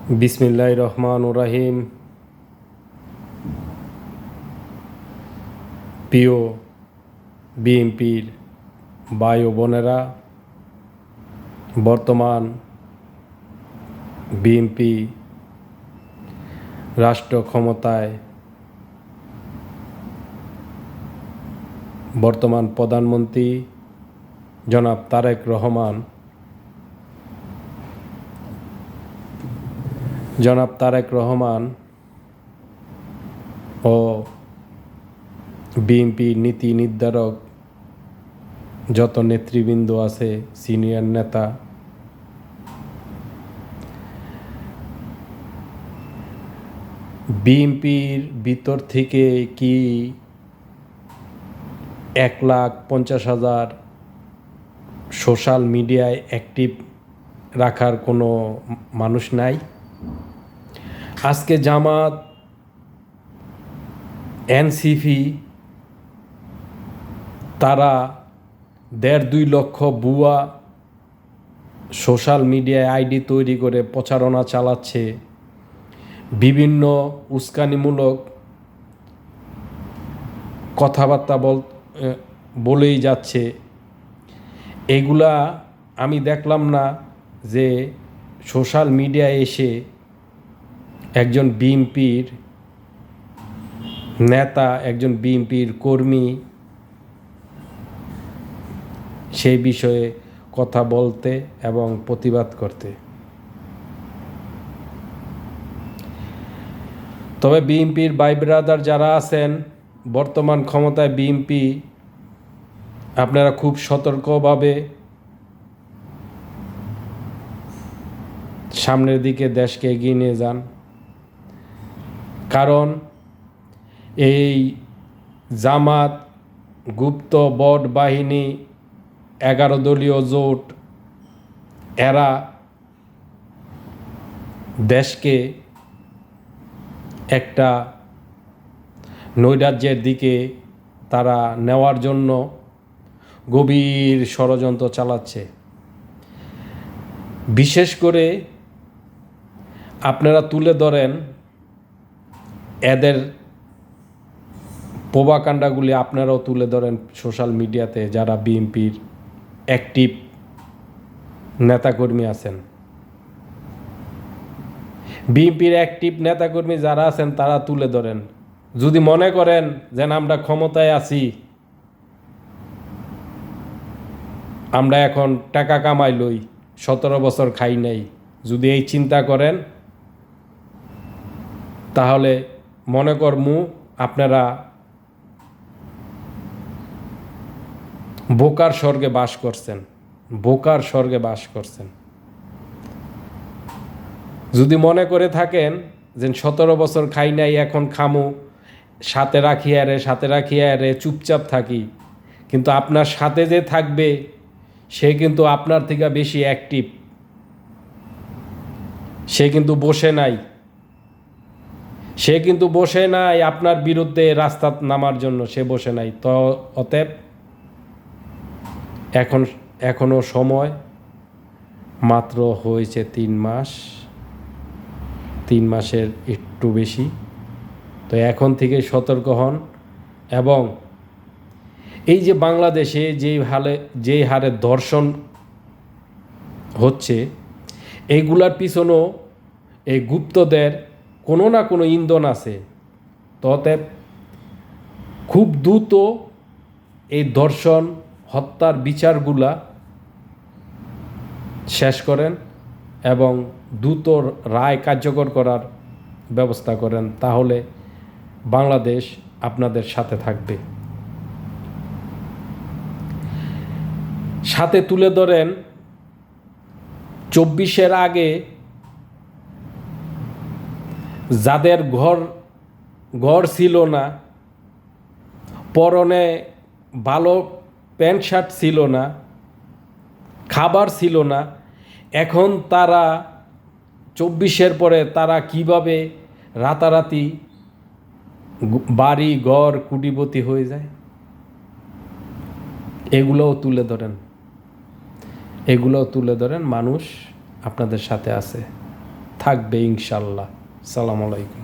বিসমিল্লাহির রহমানির রহিম। প্রিয় বিএনপির ভাই ও বোনেরা, বর্তমান বিএনপি রাষ্ট্র ক্ষমতায় বর্তমান প্রধানমন্ত্রী জনাব তারেক রহমান ও বিএনপি নীতি নির্ধারক যত নেতৃবৃন্দ আছে, সিনিয়র নেতা, বিএনপির ভিতর থেকে কি 1,50,000 সোশ্যাল মিডিয়ায় অ্যাক্টিভ রাখার কোনো মানুষ নাই? আজকে জামাত, এনসিপি তারা 1.5-2 লক্ষ ভুয়া সোশ্যাল মিডিয়ায় আইডি তৈরি করে প্রচারণা চালাচ্ছে, বিভিন্ন উস্কানিমূলক কথাবার্তা বলেই যাচ্ছে। এগুলা আমি দেখলাম না যে সোশ্যাল মিডিয়ায় এসে একজন বিএনপির নেতা, একজন বিএনপির কর্মী সেই বিষয়ে কথা বলতে এবং প্রতিবাদ করতে। তবে বিএনপির ভাই ব্রাদার যারা আছেন, বর্তমান ক্ষমতায় বিএনপি, আপনারা খুব সতর্কভাবে সামনের দিকে দেশকে এগিয়ে নিয়ে যান। কারণ এই জামাত, গুপ্ত বট বাহিনী, 11 দলীয় জোট, এরা দেশকে একটা নৈরাজ্যের দিকে তারা নেওয়ার জন্য গভীর ষড়যন্ত্র চালাচ্ছে। বিশেষ করে আপনারা তুলে ধরেন এদের প্রোপাগান্ডাগুলি, আপনারাও তুলে ধরেন সোশ্যাল মিডিয়াতে, যারা বিএনপির অ্যাক্টিভ নেতাকর্মী আছেন। বিএনপির অ্যাক্টিভ নেতাকর্মী যারা আছেন তারা তুলে ধরেন। যদি মনে করেন যেন আমরা ক্ষমতায় আছি, আমরা এখন টাকা কামাই লই, 17 বছর খাই নাই, যদি এই চিন্তা করেন, তাহলে মনে করমু আপনারা বোকার স্বর্গে বাস করছেন, বোকার স্বর্গে বাস করছেন। যদি মনে করে থাকেন যে 17 বছর খাই নাই, এখন খামু, সাথে রাখিয়া রে চুপচাপ থাকি, কিন্তু আপনার সাথে যে থাকবে সে কিন্তু আপনার থেকে বেশি অ্যাক্টিভ। সে কিন্তু বসে নাই আপনার বিরুদ্ধে রাস্তা নামার জন্য, সে বসে নাই। তো অতএব এখনো সময়, মাত্র হয়েছে 3 মাস, 3 মাসের একটু বেশি। তো এখন থেকে সতর্ক হন। এবং এই যে বাংলাদেশে যেই হারে ধর্ষণ হচ্ছে, এইগুলার পিছনেও এই গুপ্তদের কোনো না কোনো ইন্ধন আছে। তো অতএব খুব দ্রুত এই ধর্ষণ হত্যার বিচারগুলা শেষ করেন এবং দ্রুত রায় কার্যকর করার ব্যবস্থা করেন, তাহলে বাংলাদেশ আপনাদের সাথে থাকবে। সাথে তুলে ধরেন 24-এর আগে যাদের ঘর ছিল না, পরনে ভালো প্যান্ট শার্ট ছিল না, খাবার ছিল না, এখন তারা 24-এর পরে তারা কিভাবে রাতারাতি বাড়ি ঘর কোটিপতি হয়ে যায়, এগুলোও তুলে ধরেন। মানুষ আপনাদের সাথে আছে। থাকবে ইনশাল্লাহ। আসসালামু আলাইকুম।